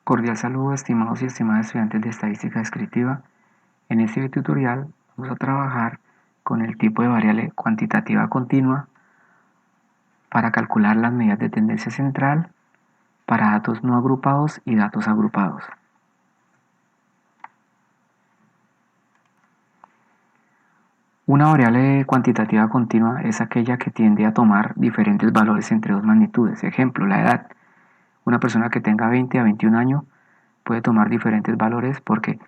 Cordial saludo, estimados y estimadas estudiantes de estadística descriptiva. En este tutorial vamos a trabajar con el tipo de variable cuantitativa continua para calcular las medidas de tendencia central para datos no agrupados y datos agrupados. Una variable cuantitativa continua es aquella que tiende a tomar diferentes valores entre dos magnitudes. Ejemplo, la edad. Una persona que tenga 20 a 21 años puede tomar diferentes valores porque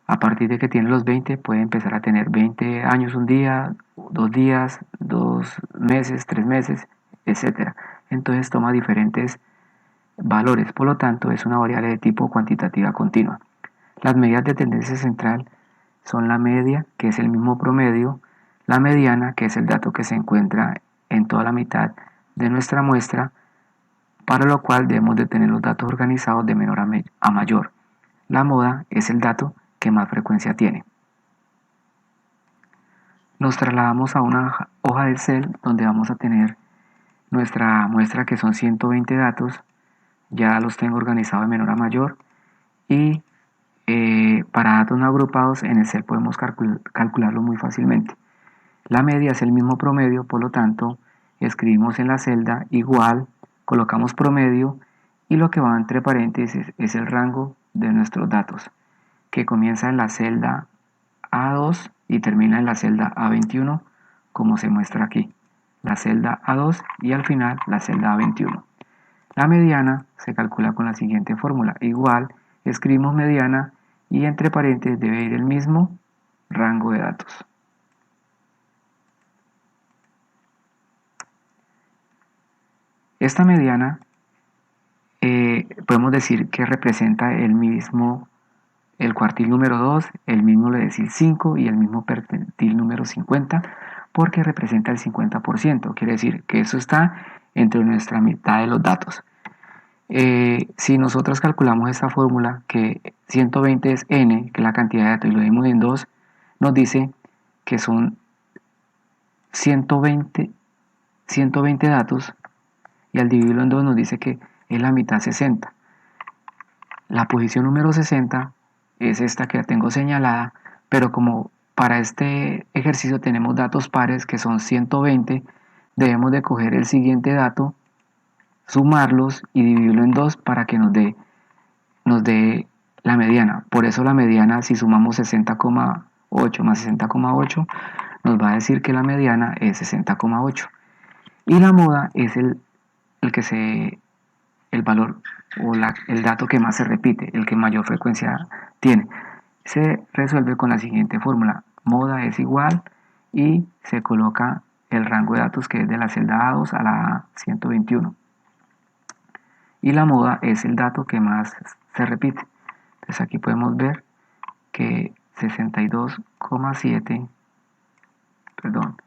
a partir de que tiene los 20 puede empezar a tener 20 años un día, 2 días, 2 meses, 3 meses, etc. Entonces toma diferentes valores, por lo tanto es una variable de tipo cuantitativa continua. Las medidas de tendencia central son la media, que es el mismo promedio, la mediana, que es el dato que se encuentra en toda la mitad de nuestra muestra, para lo cual debemos de tener los datos organizados de menor a mayor. La moda es el dato que más frecuencia tiene. Nos trasladamos a una hoja de Excel donde vamos a tener nuestra muestra, que son 120 datos. Ya los tengo organizados de menor a mayor, y para datos no agrupados en Excel podemos calcularlo muy fácilmente. La media es el mismo promedio, por lo tanto escribimos en la celda igual, colocamos promedio y lo que va entre paréntesis es el rango de nuestros datos, que comienza en la celda A2 y termina en la celda A21, como se muestra aquí. La celda A2 y al final la celda A21. La mediana se calcula con la siguiente fórmula. Igual, escribimos mediana y entre paréntesis debe ir el mismo rango de datos. Esta mediana podemos decir que representa el cuartil número 2, el mismo le decir 5 y el mismo percentil número 50, porque representa el 50%. Quiere decir que eso está entre nuestra mitad de los datos. Si nosotros calculamos esta fórmula, que 120 es n, que es la cantidad de datos, y lo dimos en 2, nos dice que son 120 datos, y al dividirlo en 2 nos dice que es la mitad 60. La posición número 60 es esta que tengo señalada, pero como para este ejercicio tenemos datos pares que son 120, debemos de coger el siguiente dato, sumarlos y dividirlo en 2 para que nos dé la mediana. Por eso la mediana, si sumamos 60,8 más 60,8, nos va a decir que la mediana es 60,8. Y la moda es el valor o el dato que más se repite, el que mayor frecuencia tiene. Se resuelve con la siguiente fórmula. Moda es igual y se coloca el rango de datos, que es de la celda A2 a la A121. Y la moda es el dato que más se repite. Entonces aquí podemos ver que 62,7, perdón,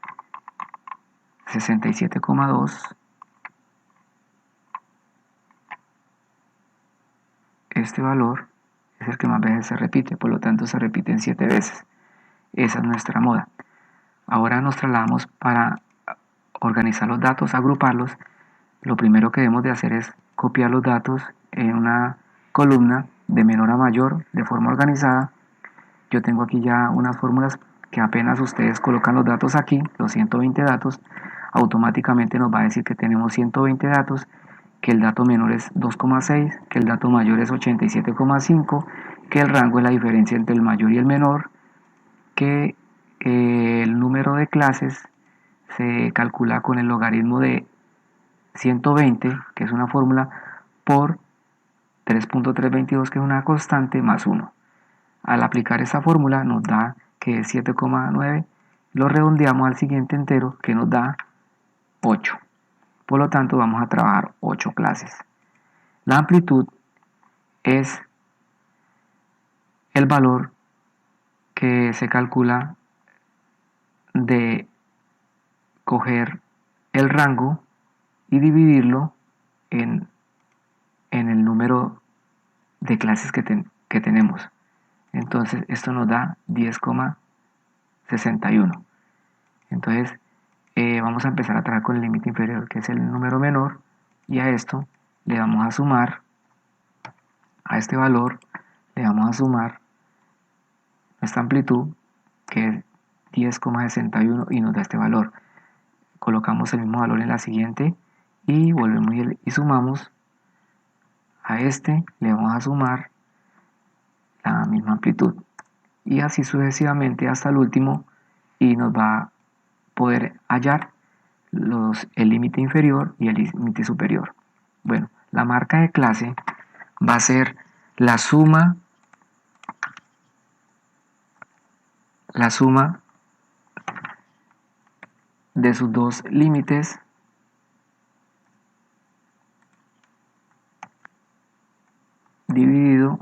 67,2, este valor es el que más veces se repite, por lo tanto se repiten 7 veces. Esa es nuestra moda. Ahora nos trasladamos para organizar los datos, agruparlos. Lo primero que debemos de hacer es copiar los datos en una columna de menor a mayor de forma organizada. Yo tengo aquí ya unas fórmulas que apenas ustedes colocan los datos aquí, los 120 datos, automáticamente nos va a decir que tenemos 120 datos, que el dato menor es 2,6, que el dato mayor es 87,5, que el rango es la diferencia entre el mayor y el menor, que el número de clases se calcula con el logaritmo de 120, que es una fórmula, por 3.322, que es una constante, más 1. Al aplicar esa fórmula nos da que es 7,9, lo redondeamos al siguiente entero, que nos da 8. Por lo tanto vamos a trabajar 8 clases. La amplitud es el valor que se calcula de coger el rango y dividirlo en el número de clases que tenemos. Entonces esto nos da 10,61. Entonces vamos a empezar a trabajar con el límite inferior, que es el número menor, y a esto le vamos a sumar A este valor le vamos a sumar nuestra amplitud, que es 10,61, y nos da este valor. Colocamos el mismo valor en la siguiente y volvemos y sumamos. A este le vamos a sumar la misma amplitud, y así sucesivamente hasta el último, y nos va a poder hallar el límite inferior y el límite superior. Bueno, la marca de clase va a ser la suma de sus dos límites dividido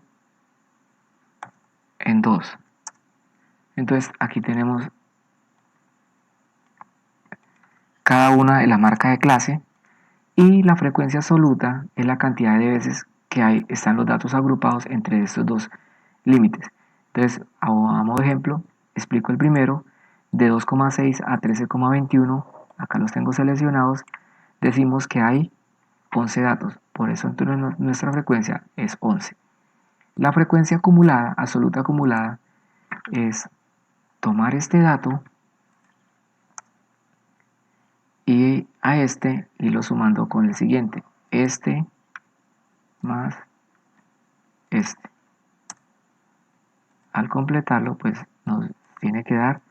en 2. Entonces aquí tenemos cada una de la marca de clase, y la frecuencia absoluta es la cantidad de veces que están los datos agrupados entre estos dos límites. Entonces, a modo de ejemplo, explico el primero. De 2,6 a 13,21, acá los tengo seleccionados, decimos que hay 11 datos, por eso entonces nuestra frecuencia es 11. La frecuencia acumulada, absoluta acumulada, es tomar este dato y a este irlo sumando con el siguiente, este más este. Al completarlo, pues nos tiene que dar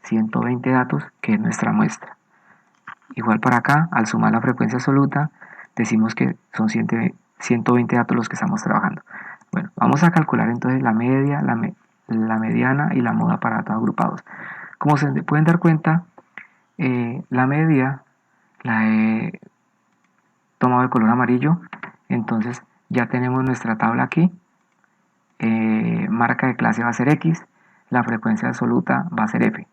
120 datos, que es nuestra muestra. Igual para acá, al sumar la frecuencia absoluta, decimos que son 120 datos los que estamos trabajando. Bueno, vamos a calcular entonces la media, la mediana y la moda para datos agrupados. Como se pueden dar cuenta, la media la he tomado de color amarillo, entonces ya tenemos nuestra tabla aquí. Marca de clase va a ser X, la frecuencia absoluta va a ser F.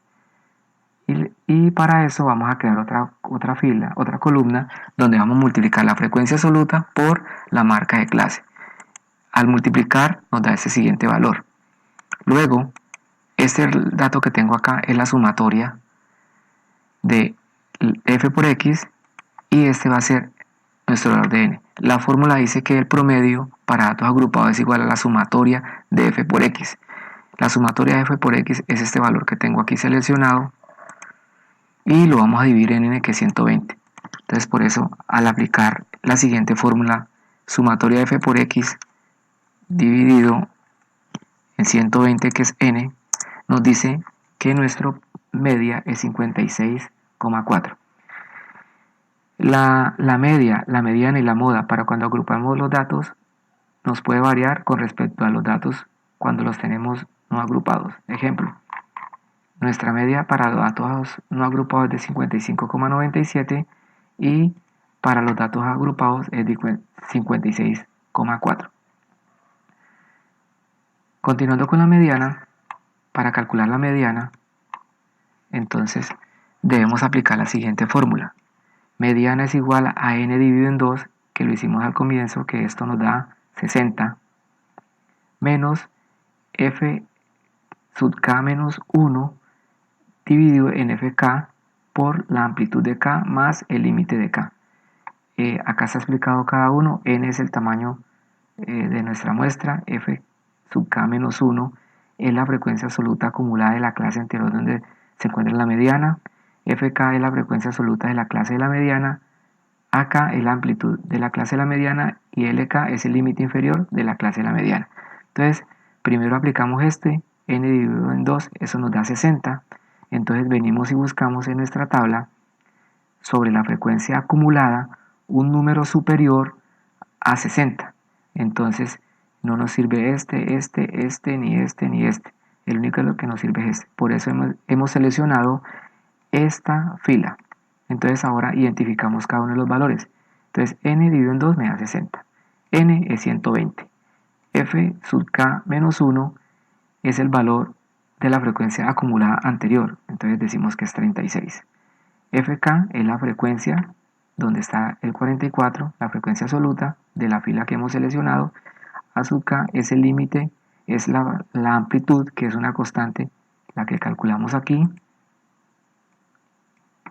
Y para eso vamos a crear otra fila, otra columna, donde vamos a multiplicar la frecuencia absoluta por la marca de clase. Al multiplicar nos da ese siguiente valor. Luego, este dato que tengo acá es la sumatoria de F por X, y este va a ser nuestro valor de N. La fórmula dice que el promedio para datos agrupados es igual a la sumatoria de F por X. La sumatoria de F por X es este valor que tengo aquí seleccionado, y lo vamos a dividir en N, que es 120. Entonces, por eso, al aplicar la siguiente fórmula, sumatoria de F por X dividido en 120, que es N, nos dice que nuestra media es 56,4. La media, la mediana y la moda para cuando agrupamos los datos nos puede variar con respecto a los datos cuando los tenemos no agrupados. Ejemplo, nuestra media para los datos no agrupados es de 55,97, y para los datos agrupados es de 56,4. Continuando con la mediana, para calcular la mediana, entonces debemos aplicar la siguiente fórmula. Mediana es igual a n dividido en 2, que lo hicimos al comienzo, que esto nos da 60, menos f sub k menos 1 dividido en fk por la amplitud de k más el límite de k. Acá está explicado cada uno. N es el tamaño de nuestra muestra, f sub k menos 1 es la frecuencia absoluta acumulada de la clase anterior donde se encuentra la mediana, fk es la frecuencia absoluta de la clase de la mediana, ak es la amplitud de la clase de la mediana, y lk es el límite inferior de la clase de la mediana. Entonces, primero aplicamos n dividido en 2, eso nos da 60. Entonces venimos y buscamos en nuestra tabla, sobre la frecuencia acumulada, un número superior a 60. Entonces no nos sirve ni este. El único que nos sirve es este. Por eso hemos seleccionado esta fila. Entonces ahora identificamos cada uno de los valores. Entonces n dividido en 2 me da 60. N es 120. F sub k menos 1 es el valor de la frecuencia acumulada anterior. Entonces decimos que es 36. Fk es la frecuencia donde está el 44, la frecuencia absoluta de la fila que hemos seleccionado. A sub k es el límite, es la amplitud, que es una constante, la que calculamos aquí.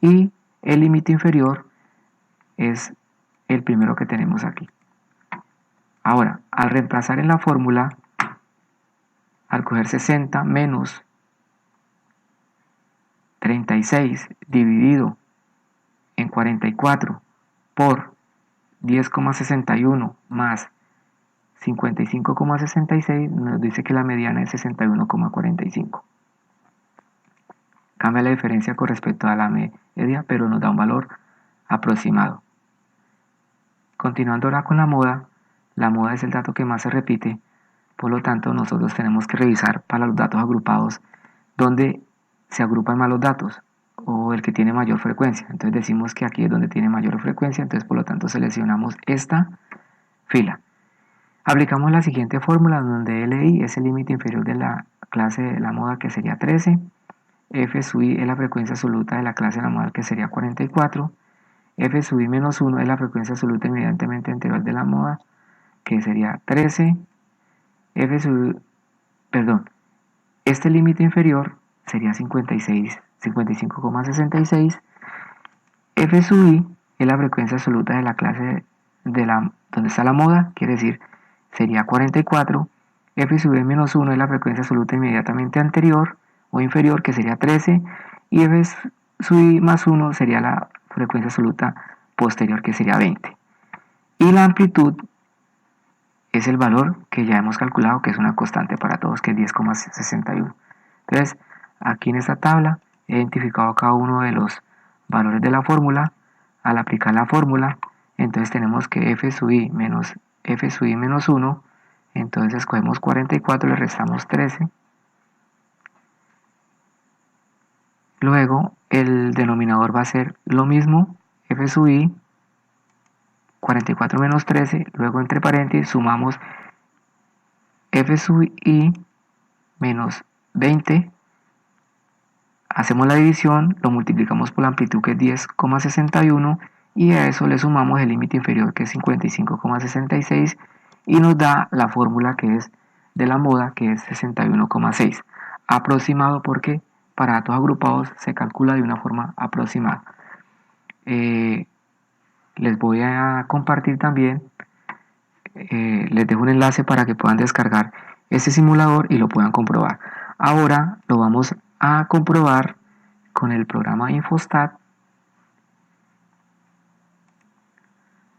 Y el límite inferior es el primero que tenemos aquí. Ahora, Al reemplazar en la fórmula, al coger 60 menos 36 dividido en 44 por 10,61 más 55,66 nos dice que la mediana es 61,45. Cambia la diferencia con respecto a la media, pero nos da un valor aproximado. Continuando ahora con la moda es el dato que más se repite, por lo tanto nosotros tenemos que revisar para los datos agrupados donde se agrupan más los datos o el que tiene mayor frecuencia. Entonces decimos que aquí es donde tiene mayor frecuencia, entonces por lo tanto seleccionamos esta fila. Aplicamos la siguiente fórmula donde LI es el límite inferior de la clase de la moda, que sería 13, F sub I es la frecuencia absoluta de la clase de la moda, que sería 44, F sub I menos 1 es la frecuencia absoluta inmediatamente anterior de la moda, que sería 13, este límite inferior sería 55,66, F sub I es la frecuencia absoluta de la clase de la donde está la moda, quiere decir sería 44, F sub I menos 1 es la frecuencia absoluta inmediatamente anterior o inferior, que sería 13, y F sub I más 1 sería la frecuencia absoluta posterior, que sería 20. Y la amplitud es el valor que ya hemos calculado, que es una constante para todos, que es 10,61. Entonces, aquí en esta tabla he identificado cada uno de los valores de la fórmula. Al aplicar la fórmula, entonces tenemos que F sub I menos 1, entonces escogemos 44, le restamos 13. Luego, el denominador va a ser lo mismo, F sub I, 44 menos 13, luego entre paréntesis sumamos F sub I menos 20, hacemos la división, lo multiplicamos por la amplitud, que es 10,61, y a eso le sumamos el límite inferior, que es 55,66, y nos da la fórmula que es de la moda, que es 61,6, aproximado porque para datos agrupados se calcula de una forma aproximada. Les voy a compartir también, les dejo un enlace para que puedan descargar este simulador y lo puedan comprobar. Ahora lo vamos a comprobar con el programa Infostat,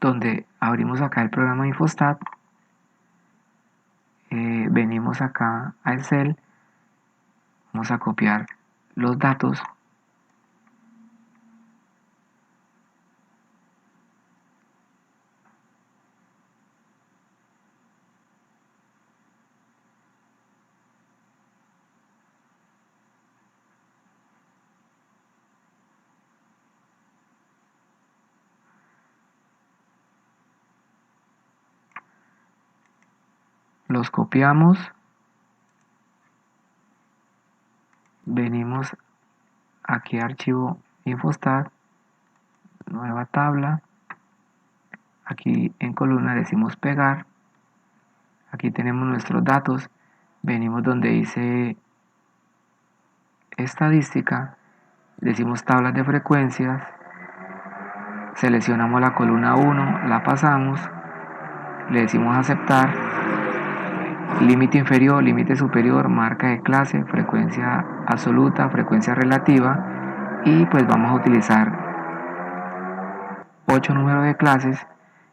donde abrimos acá el programa Infostat, venimos acá a Excel, vamos a copiar los datos, los copiamos, venimos aquí a archivo Infostat, nueva tabla, aquí en columna decimos pegar, aquí tenemos nuestros datos, venimos donde dice estadística, decimos tablas de frecuencias, seleccionamos la columna 1, la pasamos, le decimos aceptar, límite inferior, límite superior, marca de clase, frecuencia absoluta, frecuencia relativa, y pues vamos a utilizar 8 números de clases,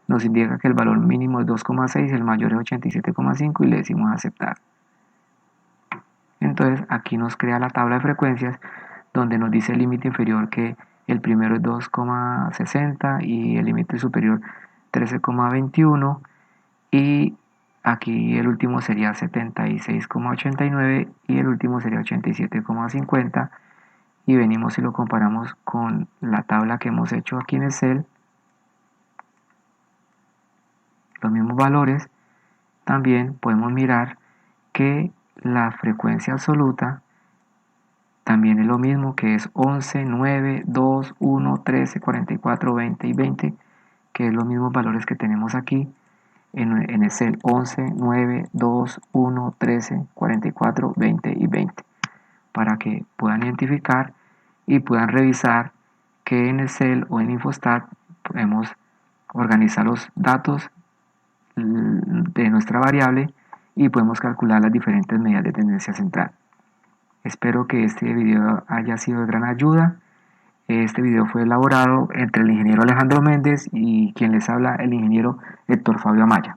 nos indica que el valor mínimo es 2,6, el mayor es 87,5 y le decimos aceptar. Entonces aquí nos crea la tabla de frecuencias donde nos dice el límite inferior que el primero es 2,60 y el límite superior 13,21, y aquí el último sería 76,89 y el último sería 87,50, y venimos y lo comparamos con la tabla que hemos hecho aquí en Excel, los mismos valores. También podemos mirar que la frecuencia absoluta también es lo mismo, que es 11, 9, 2, 1, 13, 44, 20 y 20, que es los mismos valores que tenemos aquí en Excel: 11, 9, 2, 1, 13, 44, 20 y 20, para que puedan identificar y puedan revisar que en Excel o en Infostat podemos organizar los datos de nuestra variable y podemos calcular las diferentes medidas de tendencia central. Espero que este video haya sido de gran ayuda. Este video fue elaborado entre el ingeniero Alejandro Méndez y quien les habla, el ingeniero Héctor Fabio Amaya.